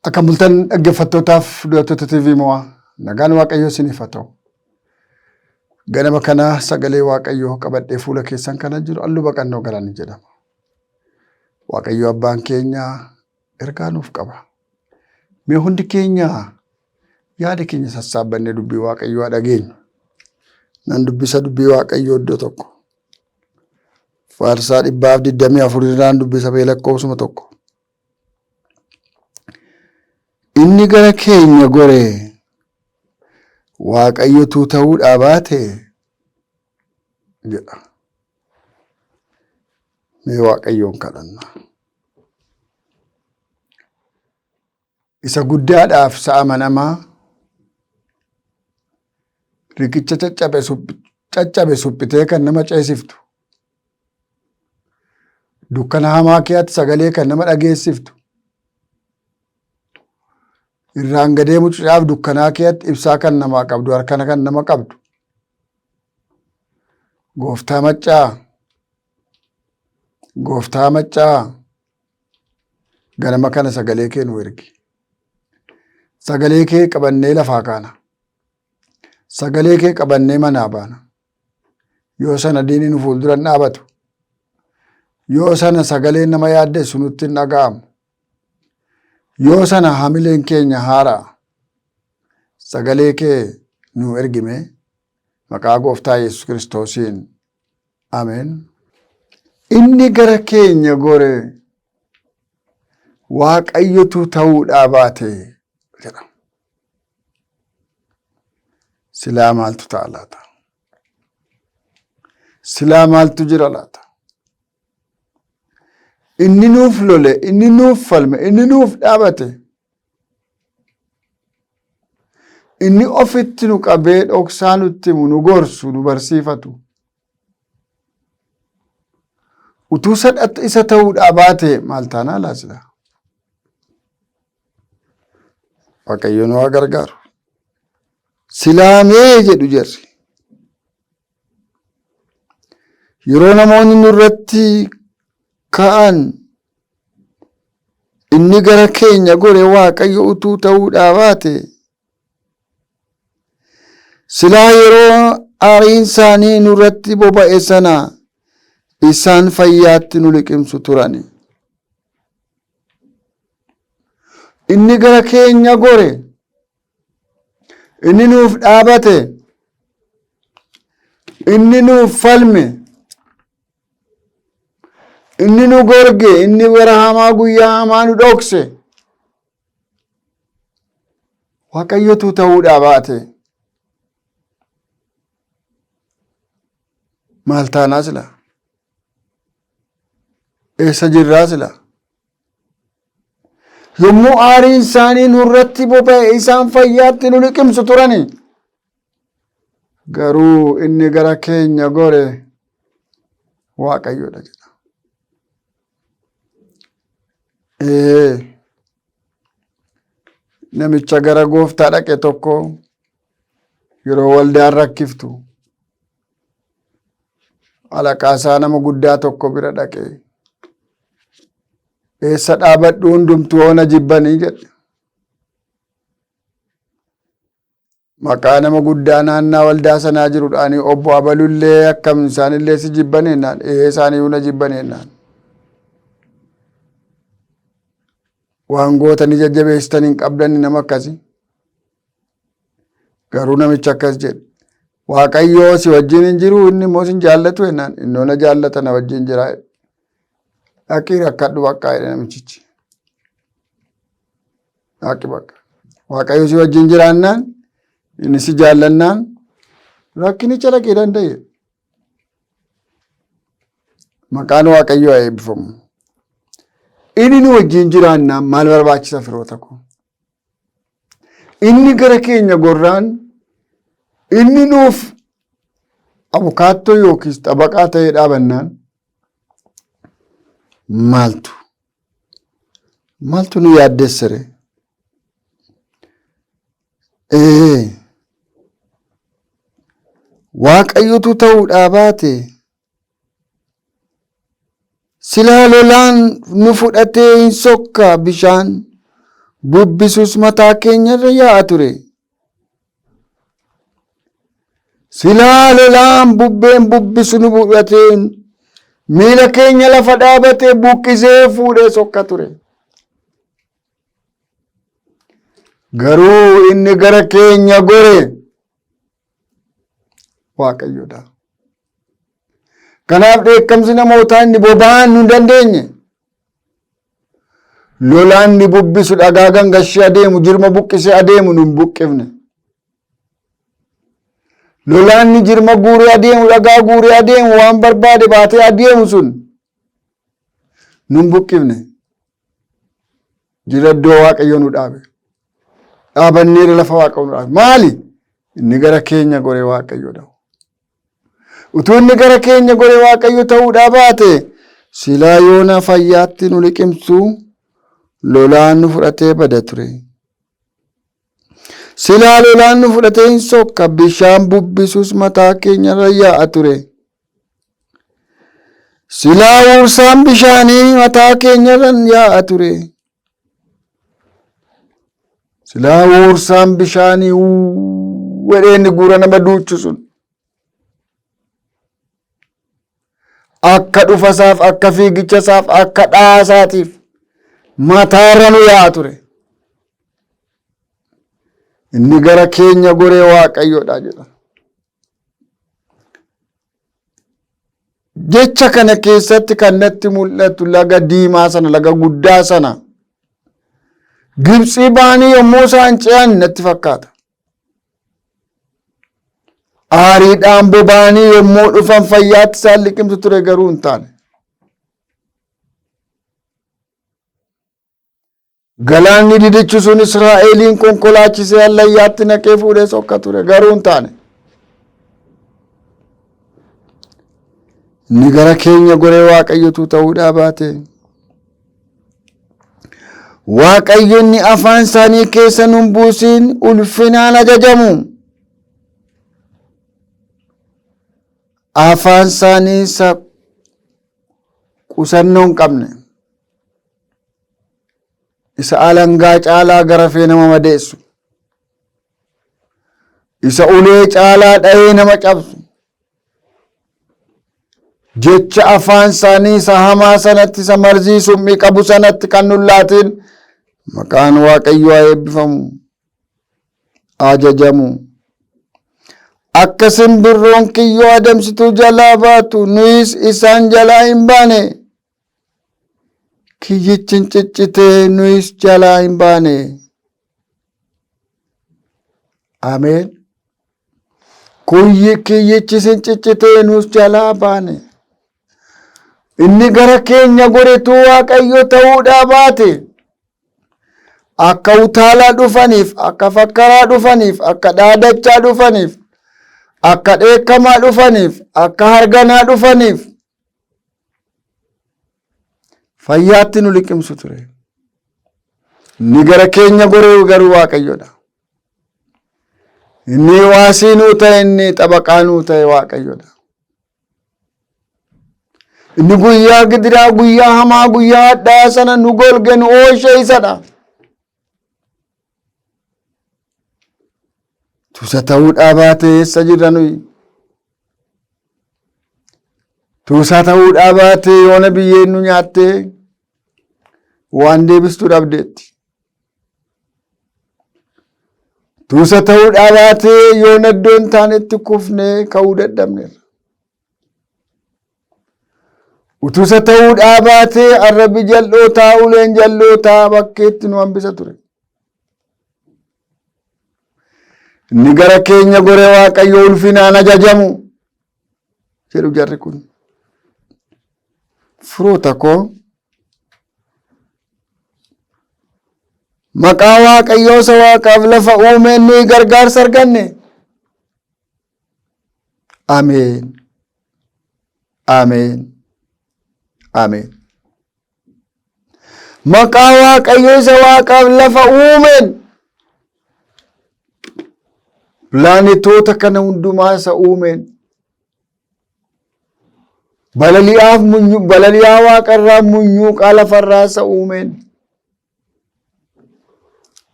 Akka bultan dhaggeeffattootaaf du'attoota TV mo'aa nagaan Waaqayyoo isiniif haa ta'u. Ganama kana sagalee Waaqayyoo qabadhee fuula keessan kana jiru Alluu Baqannoo Galaanaa jedhama. Waaqayyo abbaan keenya ergaa nuuf qaba. Mee hundi keenya yaada keenya sassaabannee dubbii Waaqayyoo haa dhageenyu. Nan dubbisa dubbii Waaqayyoo iddoo tokko. Faarsaa 124 irraan dubbisa lakkoofsuma tokko. Inni gara keenya goree Waaqayyotu ta'uudhaa baate jedha. Mee Waaqayyoon kadhanna. Isa guddaadhaaf sa'a amanamaa riqicha caccabe suphitee kan nama ceesiftu. Dukkana hamaa keetti sagalee kan nama dhageessiftu. Irraan gadee mucucaaf dukkanaa keetti ibsaa kan namaa qabdu, harkana kan nama qabdu. Gooftaa maccaa ganama kana sagalee kee nu ergi. Sagalee kee qabannee lafaa kaana. Sagalee kee qabannee manaa baana. Yoo sana diinni nu fuuldura hin dhaabatu. Yoo sana sagaleen nama yaaddessu nutti hin dhaga'amu. Yoo sana hamileen keenya haaraa. Sagalee kee nu ergime maqaa Gooftaa Yesuus Kiristoosiin. Ameen. Inni gara keenya gore Waaqayyotu ta'uudhaa baate jedha. Silaa maaltu ta'a laata? Silaa maaltu jira laata? Inni nuuf lole, inni nuuf falme, inni nuuf dhaabate. Inni ofitti nu qabee dhoksaa nutti himu, nu gorsu, nu barsiifatu. Utuu isa ta'uudhaa baate maal taanaa laasila? Waaqayyo nu haa gargaaru. Silaamee jedhu jarri. Yeroo namoonni nurratti ka'an inni gara keenya gore Waaqayyo utuu ta'uudhaa baate silaa yeroo aariin isaanii nurratti boba'e sana isaan fayyaatti nu liqimsu turani. Inni gara keenya gore inni nuuf dhaabate inni nuuf falme inni nu gorge inni bara hamaa guyyaa hamaa nu dhokse Waaqayyotu ta'uudhaa baate maal taanaa sila? Eessa jirraa sila? Yommuu aariin isaanii nurratti boba'e isaan fayyaatti nu liqimsu turani. Garuu inni gara keenya gore Waaqayyoodha jedha. Namicha gara Gooftaa dhaqe tokko yeroo waldaan rakkiftu alaqaasaa nama guddaa tokko bira dhaqe. Eessa dhaabadhu hundumtuu ona jibbanii jedhe. Maqaa nama guddaa naannaa waldaa sanaa jiruudhaan obbo Abalullee akkam isaanillee si jibbanii jennaan. Isaanii una jibbanii jennaan. Waan gootanii jajjabeessitan hin qabdani nama akkasi. Garuu namicha akkas jedhe. Waaqayyoo si wajjin hin jiru inni immoo sin jaallatu jennaan. Innoo na jaallata na wajjin jira. Dhaqii rakkadhu bakka jedhe namichichi. Dhaqi bakka. Waaqayyo si wajjin jiraannaan inni si jaallannaan rakkinicha dhaqee danda'e. Maqaan Waaqayyoo haa eebbifamu. Inni nu wajjin jiraannaan maal barbaachisa firoota koo? Inni gara keenya gorraan inni nuuf abukaattoo yookiis xabaqaa ta'ee dhaabannaan maaltu nu yaaddessere? Waaqayyotu ta'uudhaa baate silaa lolaan nu fudhatee hin sokka bishaan bubbisus mataa keenyarra yaa'a ture. Silaa lolaan bubbeen bubbisu nu bu'ateen miila keenya lafa dhaabatee buqqisee fuudhee sokka ture. Garuu inni gara keenya gore Waaqayyodha. Kanaaf dheekkamsi namootaa inni boba'aan nu hin dandeenye. Lolaan ni bubbisu dhagaa gangashee adeemu jirma buqqisee adeemu nu hin buqqifne. Lolaan ni jirma guuree adeemu dhagaa guuree adeemu waan barbaade baatee adeemu sun nu hin buqqifne. Jira iddoo Waaqayyo nu dhaabe. Dhaabanneera lafa Waaqayyo nu dhaabe. Maali? Inni gara keenya gore Waaqayyodha. Utuu inni gara keenya gore Waaqayyo ta'uudhaa baate silaa yoona fayyaatti nu liqimsu lolaan nu fudhatee bada ture. Silaa lolaan nu fudhatee hin sokka bishaan bubbisus mataa keenyarra yaa'a ture. Silaa huursaan bishaanii mataa keenyarra yaa'a ture. Silaa huursaan bishaanii wedheenni guura nama duuchu sun akka dhufasaaf akka fiigichasaaf akka dhaasaatiif mataarra nu yaa'a ture. Inni gara keenya goree Waaqayyodha jedha. Jecha kana keessatti kan natti mul'atu laga diimaa sana laga guddaa sana Gibxii ba'anii yommuu isaan ce'an natti fakkaata. Aariidhaan boba'anii yommuu dhufan fayyaatti isaan liqimsu ture garuu hin taane. Galaanni didichi sun Israa'eliin konkolaachisee hallayyaatti naqee fuudhee sokka ture garuu hin taane. Inni gara keenya goree Waaqayyotu ta'uudhaa baate. Waaqayyonni afaan isaanii keessa nun buusin ulfinaan ajajamu. Afaan isaanii isa qusannoo hin qabne. Isa alangaa caalaa garafee nama madeessu. Isa ulee caalaa dha'ee nama cabsu. Jecha afaan isaanii isa hamaa sanatti isa marzii summii qabu sanatti kan nullaatiin maqaan Waaqayyoo haa eebbifamu. Ajajamu. Akka simbirroon kiyyoo adamsituu jalaa baatu nuyis isaan jalaa hin baane. Kiyyichi hin ciccitee nuyis jalaa hin baane. Ameen. Kiyyichis hin ciccitee nus jalaa baane. Inni gara keenya goretu Waaqayyo ta'uudhaa baate. Akka utaalaa dhufaniif, akka fakkaraa dhufaniif, akka dhaadachaa dhufaniif, akka dheekkamaa dhufaniif, akka harganaa dhufaniif fayyaatti nu liqimsu ture. Inni gara keenya goree garuu Waaqayyodha. Inni waasii nuu ta'e, inni xabaqaa nuu ta'e Waaqayyodha. Inni guyyaa gidiraa, guyyaa hamaa, guyyaa hadhaa sana nu golge nu oolche isadha. Tusa ta'uudhaa baate eessa jirra nuyi? Tusa ta'uudhaa baate yoona biyyeen nu nyaattee waan deebistuu dhabdeetti. Tusa ta'uudhaa baate yoona iddoo hin taanetti kufnee ka'uu dadhabneerra. Utusa ta'uudhaa baate arrabni jal'ootaa, uleen jal'ootaa bakkeetti nu hambisa ture. Inni gara keenya goree Waaqayyo ulfinaan ajajamu jedhu jarri kun. Firoota koo maqaa Waaqayyoo isa Waaqaaf lafa uumeen nuyi gargaarsa arganne. Ameen. Ameen. Ameen. Maqaa Waaqayyoo isa Waaqaaf lafa uumeen pilaanetoota kana hundumaa isa uumeen balali'aa waaqarraa munyuuqaa lafarraa isa uumeen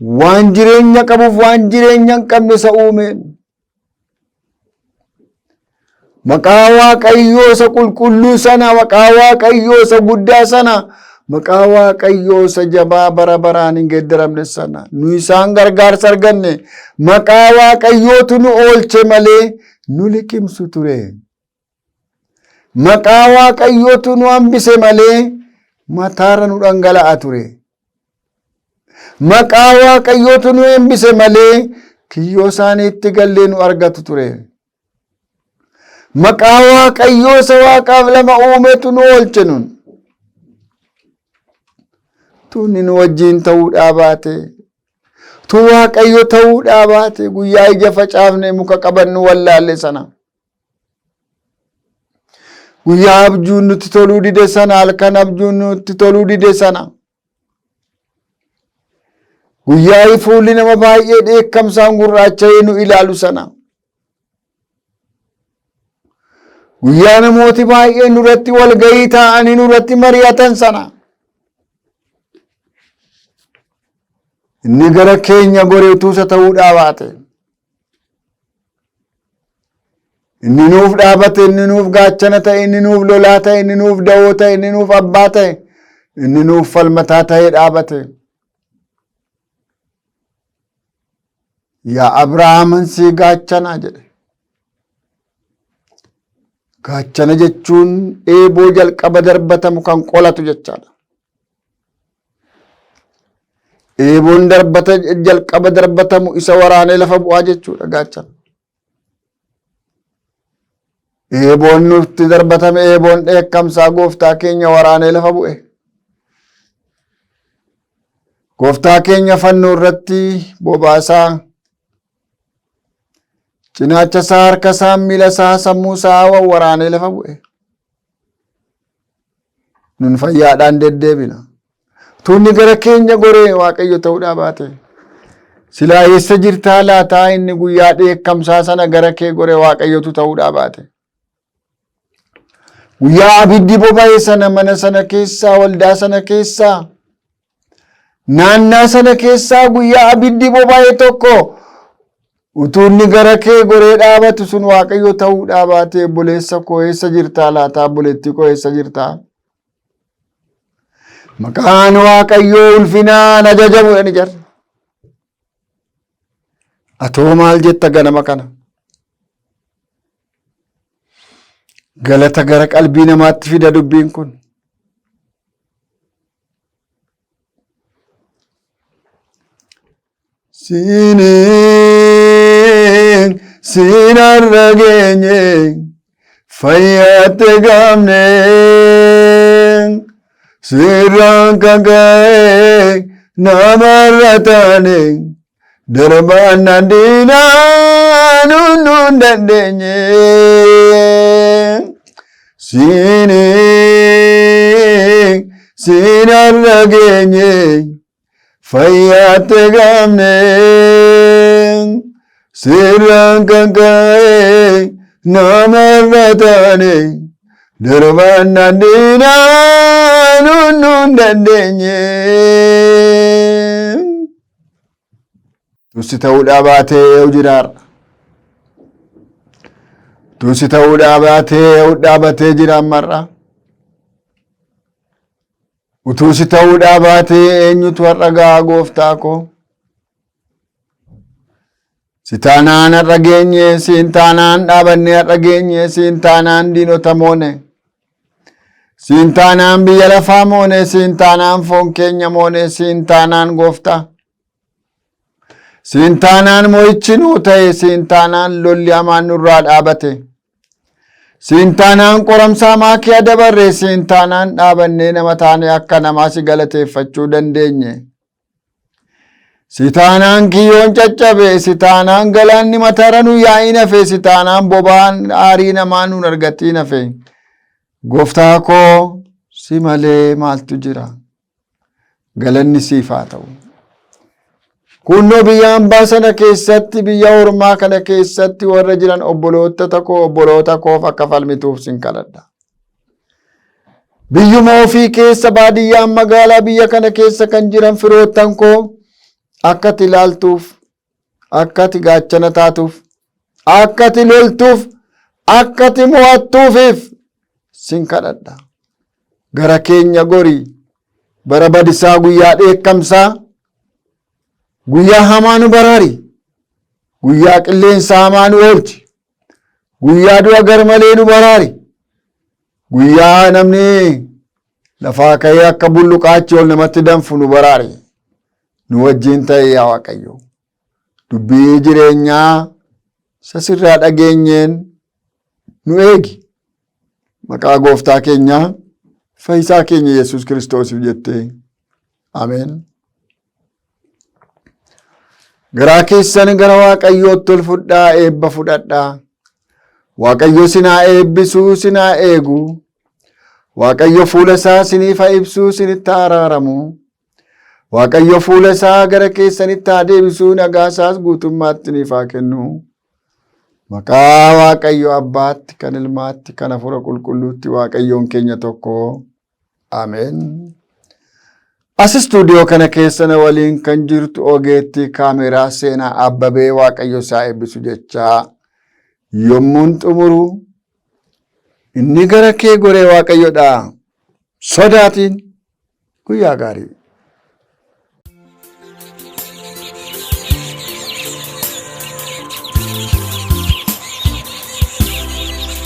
waan jireenya qabuuf waan jireenya hin qabne isa uumeen. Maqaa Waaqayyoo isa qulqulluu sana, maqaa Waaqayyoo isa guddaa sana, maqaa Waaqayyoo isa jabaa bara baraan hin geeddaramne sana nu isaan gargaarsa arganne. Maqaa Waaqayyootu nu oolche malee nu liqimsu ture. Maqaa Waaqayyootu nu hambise malee mataarra nu dhangala'a ture. Maqaa Waaqayyootu nu hambise malee kiyyoo isaaniitti gallee nu argatu ture. Maqaa Waaqayyoo isa Waaqaaf lama uumetu nu oolche nun. Tunni nu wajjin ta'uudhaa baate, tu Waaqayyo ta'uudhaa baate, guyyaa ija facaafne muka qabannu wallaalle sana, guyyaa abjuun nutti toluu dide sana, halkan abjuun nutti toluu dide sana, guyyaa fuulli nama baay'ee dheekkamsaan gurraacha'ee nu ilaalu sana, guyyaa namooti baay'ee nurratti walgahii taa'anii nurratti mari'atan sana, inni gara keenya goreetuusa ta'uudhaa baate, inni nuuf dhaabate, inni nuuf gaachana ta'e, inni nuuf lolaa ta'e, inni nuuf da'oo ta'e, inni nuuf abbaa ta'e, inni nuuf falmataa ta'e dhaabate. Yaa Abrahaaman sii gaachana jedhe. Gaachana jechuun eeboo jalqaba darbatamu kan qolatu jechaadha. Eeboon jalqaba darbatamu isa waraanee lafa bu'aa jechuudha gaachana. Eeboon nutti darbatame eeboon dheekkamsaa gooftaa keenya waraanee lafa bu'e. Gooftaa keenya fannoo irratti bobaasaa, cinaacha isaa, harka isaa, miila isaa, sammuu isaa waraanee lafa bu'e. Nun fayyaadhaan deddeebina. Tunni gara keenya goree Waaqayyo ta'uudhaa baate. Silaa eessa jirtaa laataa inni guyyaa dheekkamsaa sana gara kee goree Waaqayyotu ta'uudhaa baate. Guyyaa abiddi boba'e sana mana sana keessaa, waldaa sana keessaa, naannaa sana keessaa guyyaa abiddi boba'e tokko utuu inni gara kee goree dhaabatu sun Waaqayyo ta'uudhaa baate. Obboleessa koo eessa jirtaa laataa? Obboleettii koo eessa jirtaa? Maqaan Waaqayyoo ulfinaan ajajamu ni jira. Atoo maal jetta ganama kana? Galata gara qalbii namaatti fida dubbiin kun. Siin har'a geenye fayyaatte gamne, sirraan kan ka'e namarra taane, darbaan dandeenyaa nun dandeenye. Siin har'a geenye fayyaatte gamne, sirraan kan ka'e namarra taane, darbaan dandeenyaa nun dandeenye. Tusi ta'uudhaa baatee yoo jiraarra. Tusi ta'uudhaa baatee yoo dhaabatee jira ammarra. Utuusi ta'uudhaa baatee eenyutu har'a ga'a gooftaa koo? Si taanaan har'a geenye, siin taanaan dhaabannee har'a geenye, siin taanaan diinota moone, siin taanaan biyya lafaa moone, siin taanaan foon keenya moone, siin taanaan gooftaa, siin taanaan mo'ichi nuu ta'e, siin taanaan lolli hamaan nurraa dhaabate, siin taanaan qoramsaa maakii dabarre, siin taanaan dhaabannee nama taane akka namaa si galateeffachuu dandeenye. Si taanaan kiyyoon caccabe, si taanaan galaanni mataarra nu yaa'ii nafe, si taanaan boba'aan aarii namaa nuun argatii nafe. Gooftaa koo si malee maaltu jira? Galanni siif haa ta'u. Kunnoo biyya hambaa sana keessatti, biyya ormaa kana keessatti warra jiran obboloota koof akka falmituuf sin kadhadha. Biyyuma ofii keessa baadiyyaan magaalaa biyya kana keessa kan jiran firoottan koo akka ati ilaaltuuf, akka ati gaachana taatuuf, akka ati loltuuf, akka ati mo'attuufiif sin kadhadha. Gara keenya gorii bara badisaa guyyaa dheekkamsaa, guyyaa hamaa nu baraari, guyyaa qilleensa hamaa nu oolchi, guyyaa du'a garmalee nu baraari, guyyaa namni lafaa ka'ee akka bulluqaachi ol namatti danfu nu baraari. Nu wajjin ta'e yaa Waaqayyo, dubbii jireenyaa sasirraa dhageenyeen nu eegi. Maqaa gooftaa keenyaa fayyisaa keenya Yesuus Kiristoosiif jettee ameen. Garaa keessan gara Waaqayyootti ol fudhaa, eebba fudhadhaa. Waaqayyo sinaa eebbisuu, sinaa eegu. Waaqayyo fuula isaa siniif haa ibsuu, sinitti haa araaramu. Waaqayyo fuula isaa gara keessanitti haa deebisuu, nagaa isaas guutummaatti isiniif haa kennu. Maqaa Waaqayyo Abbaatti, kan Ilmaatti, kan Hafuura Qulqulluutti Waaqayyoon keenya tokko. Ameen. As istuudiyoo kana keessa na waliin kan jirtu ogeettii kaameeraa Seenaa Abbabee Waaqayyo isaa eebbisu jechaa yommuun xumuru inni gara kee goree Waaqayyodhaa sodaatiin guyyaa gaarii.